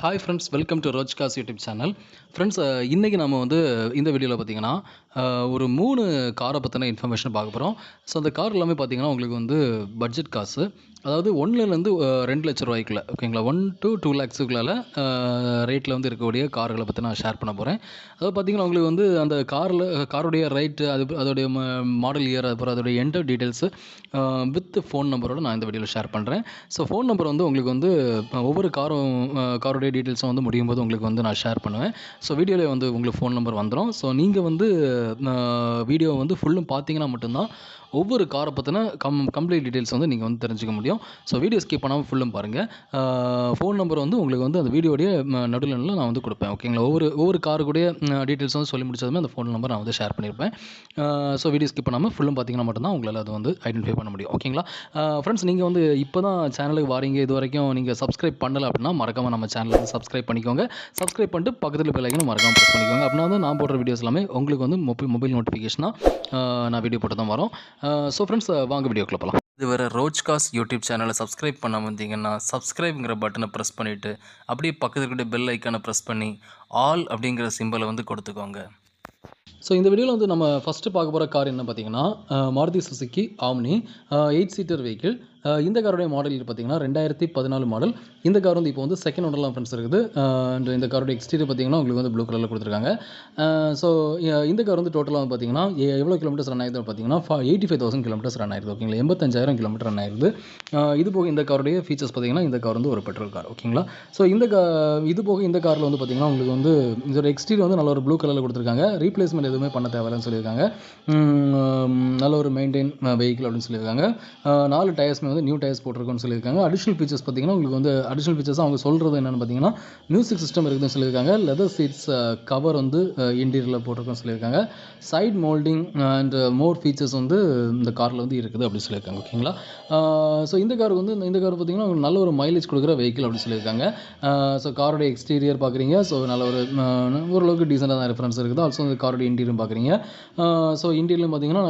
Hi friends, welcome to ரோஜ்காஸ் YouTube channel. Friends, இன்றைக்கி நம்ம வந்து இந்த வீடியோவில் பார்த்தீங்கன்னா ஒரு 3 காரை பற்றின இன்ஃபர்மேஷன் பார்க்க போகிறோம். ஸோ அந்த கார் எல்லாமே பார்த்தீங்கன்னா உங்களுக்கு வந்து பட்ஜெட் காசு. அதாவது 1லேருந்து 2 லட்ச ரூபாய்க்குள்ள, ஓகேங்களா, 1 to 2 லேக்ஸுக்குள்ளால ரேட்டில் வந்து இருக்கக்கூடிய கார்களை பற்றி நான் ஷேர் பண்ண போகிறேன். அதாவது பார்த்தீங்கன்னா உங்களுக்கு வந்து அந்த காருடைய ரேட்டு, அதோடைய மாடல் இயர், அப்புறம் அதோடைய என்டர் டீட்டெயில்ஸு வித் ஃபோன் நம்பரோடு நான் இந்த வீடியோவில் ஷேர் பண்ணுறேன். ஸோ ஃபோன் நம்பர் வந்து உங்களுக்கு வந்து ஒவ்வொரு காருடைய டீட்டெயில்ஸும் வந்து முடியும் போது உங்களுக்கு வந்து நான் ஷேர் பண்ணுவேன். ஸோ வீடியோவில் வந்து உங்களுக்கு ஃபோன் நம்பர் வந்துடும். ஸோ நீங்கள் வந்து வீடியோ வந்து ஃபுல்லும் பார்த்தீங்கன்னா மட்டும்தான் ஒவ்வொரு காரை பற்றின கம்ப்ளீட் டீட்டெயில்ஸ் வந்து நீங்கள் வந்து தெரிஞ்சுக்க முடியும். ஸோ வீடியோ ஸ்கிப் பண்ணாமல் ஃபுல்லும் பாருங்கள். ஃபோன் நம்பர் வந்து உங்களுக்கு வந்து அந்த வீடியோடைய நடுவில் நான் வந்து கொடுப்பேன், ஓகேங்களா. ஒவ்வொரு காருடைய டீட்டெயில்ஸ் வந்து சொல்லி முடிச்சதுமே அந்த ஃபோன் நம்பர் நான் வந்து ஷேர் பண்ணியிருப்பேன். ஸோ வீடியோ ஸ்கிப் பண்ணாமல் ஃபுல்லும் பார்த்தீங்கன்னா மட்டும்தான் உங்களால் அதை வந்து ஐடென்டிஃபை பண்ண முடியும், ஓகேங்களா. ஃப்ரெண்ட்ஸ், நீங்கள் வந்து இப்போ தான் சேனலுக்கு வாரீங்க, இது வரைக்கும் நீங்கள் சப்ஸ்கிரைப் பண்ணலை அப்படின்னா மறக்காமல் நம்ம சேனலை வந்து சப்ஸ்கிரைப் பண்ணிக்கோங்க. சப்ஸ்கிரைப் பண்ணிட்டு பக்கத்தில் பெல் ஐக்கனை மறக்காமல் ப்ரெஸ் பண்ணிக்கோங்க. அப்படின்னா தான் நான் போடுற வீடியோஸ் எல்லாமே உங்களுக்கு வந்து மொபைல் நோட்டிஃபிகேஷனாக நான் வீடியோ போட்டு தான் வரோம். ஸோ ஃப்ரெண்ட்ஸ், வாங்க வீடியோக்குள்ள போகலாம். இதுவரை ரோஜ்காஸ் யூடியூப் சேனலை சப்ஸ்கிரைப் பண்ண வந்தீங்கன்னா சப்ஸ்கிரைப்ங்கிற பட்டனை ப்ரெஸ் பண்ணிவிட்டு அப்படியே பக்கத்தில் இருக்கிற பெல் ஐக்கானை ப்ரெஸ் பண்ணி ஆல் அப்படிங்கிற சிம்பலை வந்து கொடுத்துக்கோங்க. ஸோ இந்த வீடியோவில் வந்து நம்ம ஃபஸ்ட்டு பார்க்க போகிற கார் என்ன பார்த்தீங்கன்னா Maruti Suzuki omni 8 seater vehicle. இந்த காருடைய மாடல் பார்த்தீங்கன்னா 2014 மாடல். இந்த கார் வந்து இப்போ வந்து செகண்ட் ஓனர்லாம் ஃப்ரெண்ட்ஸ் இருக்குது. அண்ட் இந்த காரோட எக்ஸ்டீரியர் பார்த்தீங்கன்னா உங்களுக்கு வந்து ப்ளூ கலரில் கொடுத்துருக்காங்க. ஸோ இந்த கார் வந்து டோட்டலாக வந்து பார்த்தீங்கன்னா எவ்வளோ கிலோமீட்டர்ஸ் ரன் ஆயிருது பார்த்தீங்கன்னா 85,000 கிலோமீட்டர்ஸ் ரன் ஆயிருது, ஓகேங்களா. 85,000 கிலோமீட்டர் ரன் ஆயிருது. இது போக இந்த காருடைய ஃபீச்சர்ஸ் பார்த்தீங்கன்னா இந்த கார் வந்து ஒரு பெட்ரோல் கார், ஓகேங்களா. ஸோ இது போக இந்த காரில் வந்து பார்த்தீங்கன்னா உங்களுக்கு வந்து இதோட எக்ஸ்டீரியர் வந்து நல்ல ஒரு ப்ளூ கலரில் கொடுத்துருக்காங்க. ரீப்ளேஸ்மெண்ட் எதுவுமே பண்ண தேவையில்லைன்னு சொல்லியிருக்காங்க. நல்ல ஒரு மெயின்டைன் வெஹிக்கிள் அப்படின்னு சொல்லியிருக்காங்க. 4 டயர்ஸ்மே வந்து நியூ டயர்ஸ் போட்டிருக்கோன்னு சொல்லியிருக்காங்க. அடிஷனல் ஃபீச்சர்ஸ் பார்த்தீங்கன்னா உங்களுக்கு வந்து அடிஷனல் ஃபீச்சர்ஸ் அவங்க சொல்கிறது என்னென்னு பார்த்தீங்கன்னா மியூசிக் சிஸ்டம் இருக்குதுன்னு சொல்லியிருக்காங்க. லெதர் சீட்ஸ் கவர் வந்து இன்டீரியரில் போட்டிருக்கோன்னு சொல்லியிருக்காங்க. Side moulding and more features வந்து இந்த காரில் வந்து இருக்குது அப்படின்னு சொல்லியிருக்காங்க, ஓகேங்களா. ஸோ இந்த கார் பார்த்தீங்கன்னா நல்ல ஒரு மைலேஜ் கொடுக்குற வெஹிக்கிள் அப்படின்னு சொல்லியிருக்காங்க. ஸோ காரோடைய எக்ஸ்டீரியர் பார்க்குறீங்க. ஸோ நல்ல ஓரளவுக்கு டீசெண்டாக தான் ரெஃபரன்ஸ் இருக்குது. ஆல்சோ இந்த காரோடைய இன்டீரியர் பார்க்குறீங்க. ஸோ இன்டீரியர் பார்த்தீங்கன்னா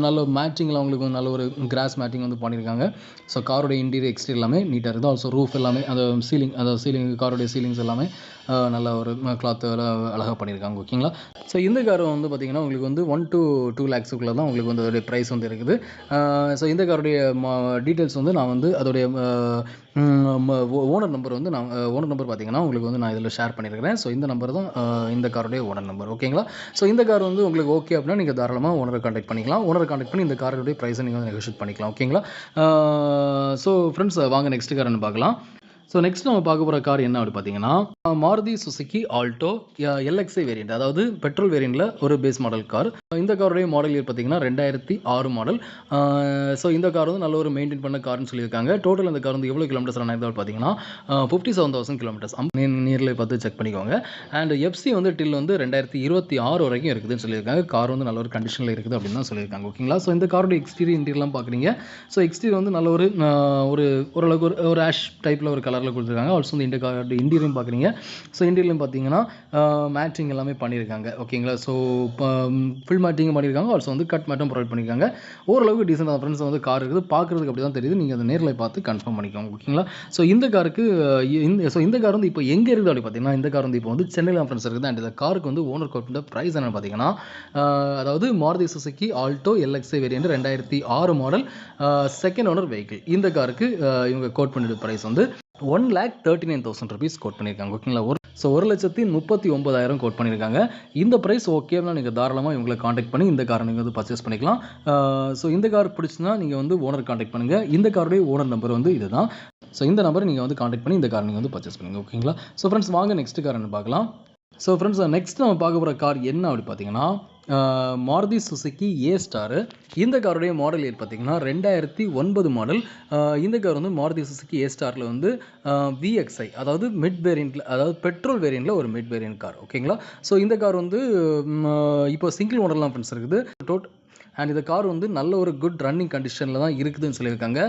நல்ல மேட்டிங்கில் அவங்களுக்கு நல்ல ஒரு கிராஸ் மேட்டிங் வந்து பண்ணியிருக்காங்க. ஸோ காரோடைய இன்டீரியர் எக்ஸ்டீரியர் எல்லாமே நீட்டாக இருக்குது. ஆல்சோ ரூஃப் எல்லாமே அந்த சீலிங் காரோடைய சீலிங்ஸ் எல்லாமே நல்ல ஒரு கிளாத் அழகாக பண்ணியிருக்காங்க, ஓகேங்களா. ஸோ இந்த கார் வந்து பார்த்திங்கன்னா உங்களுக்கு வந்து 1 to 2 லேக்ஸுக்குள்ளே தான் உங்களுக்கு வந்து அதோடைய ப்ரைஸ் வந்து இருக்குது. ஸோ இந்த காரோடைய டீட்டெயில்ஸ் வந்து நான் வந்து அதோடைய ஓனர் நம்பர் வந்து ஓனர் நம்பர் பார்த்திங்கன்னா உங்களுக்கு வந்து நான் இதில் ஷேர் பண்ணியிருக்கிறேன். ஸோ இந்த நம்பர் தான் இந்த காரோடைய ஓனர் நம்பர், ஓகேங்களா. ஸோ இந்த கார் வந்து உங்களுக்கு ஓகே அப்படின்னா நீங்கள் தாராளமாக ஓனரை கான்டாக்ட் பண்ணிக்கலாம். ஓனரை கான்டாக்ட் பண்ணி இந்த காரோடைய ப்ரைஸை நீங்கள் வந்து நெகோஷியேட் பண்ணிக்கலாம், ஓகேங்களா. ஸோ ஃப்ரெண்ட்ஸ், வாங்க நெக்ஸ்ட் கார்னு பார்க்கலாம். ஸோ நெக்ஸ்ட் நம்ம பார்க்க போகிற கார் என்ன அப்படி பார்த்தீங்கன்னா Maruti Suzuki Alto LXI variant, அதாவது பெட்ரோல் வேரியண்ட்டில் ஒரு பேஸ் மாடல் கார். இந்த காருடைய மாடல் இயர் பார்த்தீங்கன்னா 2006 மாடல். ஸோ இந்த கார் வந்து நல்ல ஒரு மெயின்டைன் பண்ண கார்னு சொல்லியிருக்காங்க. டோட்டல் இந்த கார் வந்து எவ்வளோ கிலோமீட்டர்ஸ் ரன் ஆயிருந்தாலும் பார்த்தீங்கன்னா 57,000 கிலோமீட்டர்ஸ் நேரில் பார்த்து செக் பண்ணிக்கோங்க. அண்ட் எஃப்சி வந்து டில் வந்து 2026 வரைக்கும் இருக்குதுன்னு சொல்லியிருக்காங்க. கார் வந்து நல்ல ஒரு கண்டிஷனில் இருக்குது அப்படின்னு தான் சொல்லியிருக்காங்க, ஓகேங்களா. ஸோ இந்த காரோட எக்ஸ்டீரியர் இன்டீரியர்லாம் பார்க்குறீங்க. ஸோ எக்ஸ்டீரியர் வந்து நல்ல ஓரளவுக்கு ஒரு ஆஷ் டைப்பில் ஒரு கலரில் கொடுத்துருக்காங்க. ஆல்சோ இந்த காரோட இன்டீரியரும் பார்க்குறீங்க. ஸோ இன்டீரியரும் பார்த்தீங்கன்னா மேட்டிங் எல்லாமே பண்ணியிருக்காங்க, ஓகேங்களா. ஸோ ஃபுல் மேட்டிங்கும் பண்ணியிருக்காங்க. ஆல்சோ வந்து கட் மேட்டும் ப்ரொவைட் பண்ணியிருக்காங்க. ஓரளவுக்கு டீசெண்டாக ஃப்ரெண்ட்ஸ் வந்து கார் இருக்குது. பார்க்குறதுக்கு அப்படி தான் தெரியுது. நீங்கள் அதை நேரில் பார்த்து கன்ஃபார்ம் பண்ணிக்கோங்க, ஓகேங்களா. ஸோ இந்த கார் வந்து இப்போ எங்கே இருக்குது அப்படி பார்த்தீங்கன்னா இந்த கார் வந்து இப்போ வந்து சென்னையில் தான் ஃப்ரெண்ட்ஸ் இருக்குது. அண்ட் இந்த காருக்கு வந்து ஓனர் கோட் பண்ண ப்ரைஸ் என்னென்னு பார்த்தீங்கன்னா அதாவது Maruti Suzuki Alto LXI variant 2006 model second owner vehicle. இந்த காருக்கு இவங்க கோட் பண்ணிட்டு ப்ரைஸ் வந்து 1,39,000 rupees கோட் பண்ணியிருக்காங்க, ஓகேங்களா. ஸோ 1,39,000 கோட் பண்ணியிருக்காங்க. இந்த ப்ரைஸ் ஓகேனா நீங்கள் தாராளமாக இவங்களை காண்டாக்ட் பண்ணி இந்த காரை நீங்கள் வந்து பர்ச்சேஸ் பண்ணிக்கலாம். ஸோ இந்த கார் பிடிச்சுன்னா நீங்கள் வந்து ஓனர் காண்டாக்ட் பண்ணுங்கள். இந்த காருடைய ஓனர் நம்பர் வந்து இதுதான். ஸோ இந்த நம்பரை நீங்கள் வந்து காண்டாக்ட் பண்ணி இந்த கார் நீங்கள் வந்து பர்ச்சேஸ் பண்ணுங்கள், ஓகேங்களா. ஸோ ஃப்ரெண்ட்ஸ், வாங்க நெக்ஸ்ட் கார் என்ன பார்க்கலாம். ஸோ ஃப்ரெண்ட்ஸ், நெக்ஸ்ட் நம்ம பார்க்க போகிற கார் என்ன அப்படி பார்த்தீங்கன்னா மாருதி சுசுக்கி ஏ ஸ்டாரு. இந்த காருடைய மாடல் இயர் பார்த்தீங்கன்னா 2009 மாடல். இந்த கார் வந்து மாருதி சுசுக்கி ஏ ஸ்டாரில் வந்து விஎக்ஸ்ஐ, அதாவது மிட் வேரியண்ட்டில், அதாவது பெட்ரோல் வேரியண்ட்டில் ஒரு மிட் வேரியண்ட் கார், ஓகேங்களா. ஸோ இந்த கார் வந்து இப்போ சிங்கிள் ஓனர்லாம் ஃப்ரெண்ட்ஸ் இருக்குது. அண்ட் இந்த கார் வந்து நல்ல ஒரு குட் ரன்னிங் கண்டிஷனில் தான் இருக்குதுன்னு சொல்லியிருக்காங்க.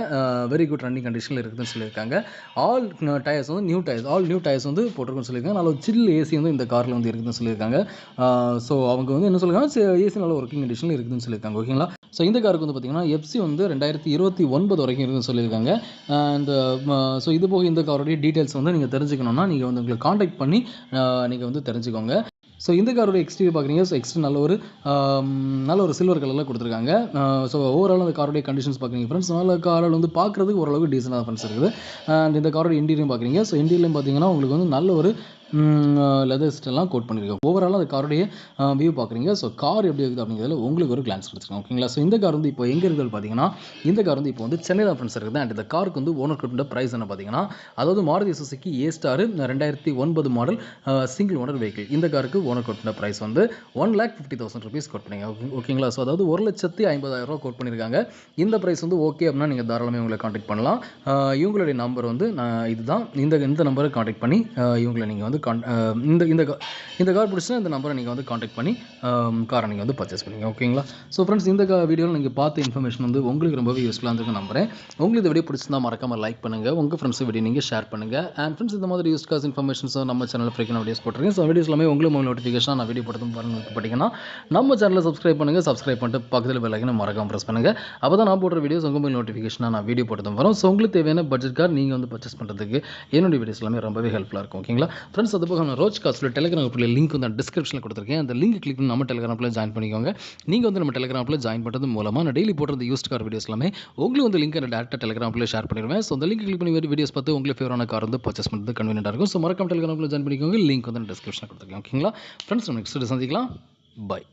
வெரி குட் ரன்னிங் கண்டிஷனில் இருக்குதுன்னு சொல்லியிருக்காங்க. ஆல் டயர்ஸ் வந்து நியூ டயர்ஸ் வந்து போட்டிருக்குன்னு சொல்லியிருக்காங்க. நல்ல ஒரு சில் ஏசி வந்து இந்த காரில் வந்து இருக்குதுன்னு சொல்லியிருக்காங்க. ஸோ அவங்க வந்து என்ன சொல்லியிருக்காங்க, ஏசி நல்ல ஒர்க்கிங் கண்டிஷனில் இருக்குதுன்னு சொல்லியிருக்காங்க. ஓகேங்களா. ஸோ இந்த காருக்கு வந்து பார்த்தீங்கன்னா எஃப்சி வந்து 2029 வரைக்கும் இருக்குன்னு சொல்லியிருக்காங்க. அண்ட் ஸோ இது போக இந்த காரோடைய டீட்டெயில்ஸ் வந்து நீங்கள் தெரிஞ்சுக்கணுன்னா நீங்கள் வந்து உங்களை காண்டாக்ட் பண்ணி நீங்கள் வந்து தெரிஞ்சுக்கோங்க. ஸோ இந்த காரோட எக்ஸ்டீரியர் பார்க்குறீங்க. ஸோ எக்ஸ்டீரியர் நல்ல ஒரு சில்வர் கலரில் கொடுத்துருக்காங்க. ஸோ ஓவரால் அந்த காரோடைய கண்டிஷன்ஸ் பார்க்குறீங்க ஃப்ரெண்ட்ஸ், நல்ல காரில் வந்து பார்க்குறதுக்கு ஓரளவுக்கு டீசெண்டாக ஃப்ரெண்ட்ஸ் இருக்குது. அண்ட் இந்த காரோட இன்டீரியர் பார்க்குறீங்க. ஸோ இன்டீரியர் பார்த்தீங்கன்னா உங்களுக்கு வந்து நல்ல ஒரு லெதர் ஸ்டெல்லாம் கோட் பண்ணியிருக்கோம். ஓவராலாக அந்த காரோடைய வியூ பார்க்குறீங்க. ஸோ கார் எப்படி இருக்குது அப்படிங்கிறதுல உங்களுக்கு ஒரு கிளான்ஸ் கொடுத்துருக்கோம். ஓகேங்களா. ஸோ இந்த கார் வந்து இப்போ எங்கே இருக்குது பார்த்தீங்கன்னா, இந்த கார் வந்து இப்போ வந்து சென்னையில் தான் ஃப்ரெண்ட்ஸ் இருக்குது. அண்ட் இந்த காருக்கு வந்து ஓனர் கொடுத்த ப்ரைஸ் என்ன பார்த்தீங்கன்னா, அதாவது Maruti Suzuki A-Star 2009 model single owner vehicle. இந்த காருக்கு ஓனர் கொடுத்த ப்ரைஸ் வந்து 1,50,000 ருபீஸ் கோட் பண்ணிங்க. ஓகேங்களா. ஸோ அதாவது 1,50,000 கோட் பண்ணியிருக்காங்க. இந்த ப்ரைஸ் வந்து ஓகே அப்படின்னா நீங்கள் தாராளமாக இவங்களை காண்டாக்ட் பண்ணலாம். இவங்களுடைய நம்பர் வந்து இதுதான். இந்த நம்பரை காண்டாக்ட் பண்ணி இவங்களை நீங்கள் வந்து இந்த கார் பிடிச்சினா இந்த நம்பரை நீங்கள் வந்து காண்டாக்ட் பண்ணி காரை நீங்கள் வந்து பர்ச்சேஸ் பண்ணுங்க. ஓகேங்களா. ஸோ ஃப்ரெண்ட்ஸ், இந்த வீடியோவில் நீங்கள் பார்த்த இன்ஃபர்மேஷன் வந்து உங்களுக்கு ரொம்பவே யூஸ்ஃபுல்லாக இருந்திருக்கும் நம்புறேன். உங்களுக்கு இந்த வீடியோ பிடிச்சிருந்தா மறக்காமல் லைக் பண்ணுங்கள், உங்கள் ஃப்ரெண்ட்ஸ் வீடியோ நீங்கள் ஷேர் பண்ணுங்கள். அண்ட் ஃப்ரெண்ட்ஸ், இந்த மாதிரி யூஸ் காஸ் இன்ஃபர்மேஷன்ஸ் நம்ம சேனலில் ஃப்ரீக்கான வீடியோஸ் போட்டிருக்கேன். ஸோ வீடியோஸ் எல்லாமே உங்களுக்கு மொபைல் நோட்டிஃபிகேஷன் நான் வீடியோ போட்டு பார்த்தீங்கன்னா நம்ம சேனலை சப்ஸ்கிரைப் பண்ணிட்டு பக்கத்தில் பெல் ஐக்கனை மறக்காமல் ப்ரெஸ் பண்ணுங்கள். அப்போ தான் நான் போடுற வீடியோஸ் உங்கள் மொபைல் நோட்டிஃபிகேஷனாக நான் வீடியோ போட்டு வரும். ஸோ உங்களுக்கு தேவையான பட்ஜெட் கார் நீங்கள் வந்து பர்ச்சேஸ் பண்ணுறதுக்கு என்னுடைய வீடியோஸ் எல்லாமே ரொம்பவே ஹெல்ப்ஃபுல்லாக இருக்கும். ஓகேங்களா ஃப்ரெண்ட்ஸ், அது போக நான் ரோஜ் காஸ்ட்டில் டெலிகிராம் குரூப்பில் லிங்க் வந்து டிஸ்கிரிப்ஷனில் கொடுத்துருக்கேன். அந்த லிங்க் கிளிக் பண்ணி நம்ம டெலிகிராமில் ஜாயின் பண்ணிக்கோங்க. நீங்கள் வந்து நம்ம டெலிகிராமில் ஜாயின் பண்ணுறது மூலமாக நான் டெய்லி போடுற யூஸ்ட் கார் வீடியோஸ் எல்லாமே உங்களுக்கு வந்து லிங்க் டேரெக்டாக டெலிகிராமில் ஷேர் பண்ணிடுவேன். ஸோ அந்த லிங்க் கிளிக் பண்ணி வீடியோஸ் பார்த்து உங்களுக்கு ஃபேவரான கார் வந்து பர்ச்சேஸ் பண்ணுறது கன்வீனியன்ட்டாக இருக்கும். ஸோ மறக்காம டெலிகிராமில் ஜாயின் பண்ணிக்கோங்க. லிங்க் வந்து டிஸ்கிரிப்ஷனில் கொடுத்துருக்கேன். ஓகேங்களா ஃப்ரெண்ட்ஸ், நம்ம நெக்ஸ்ட் சந்திக்கலாம். பாய்.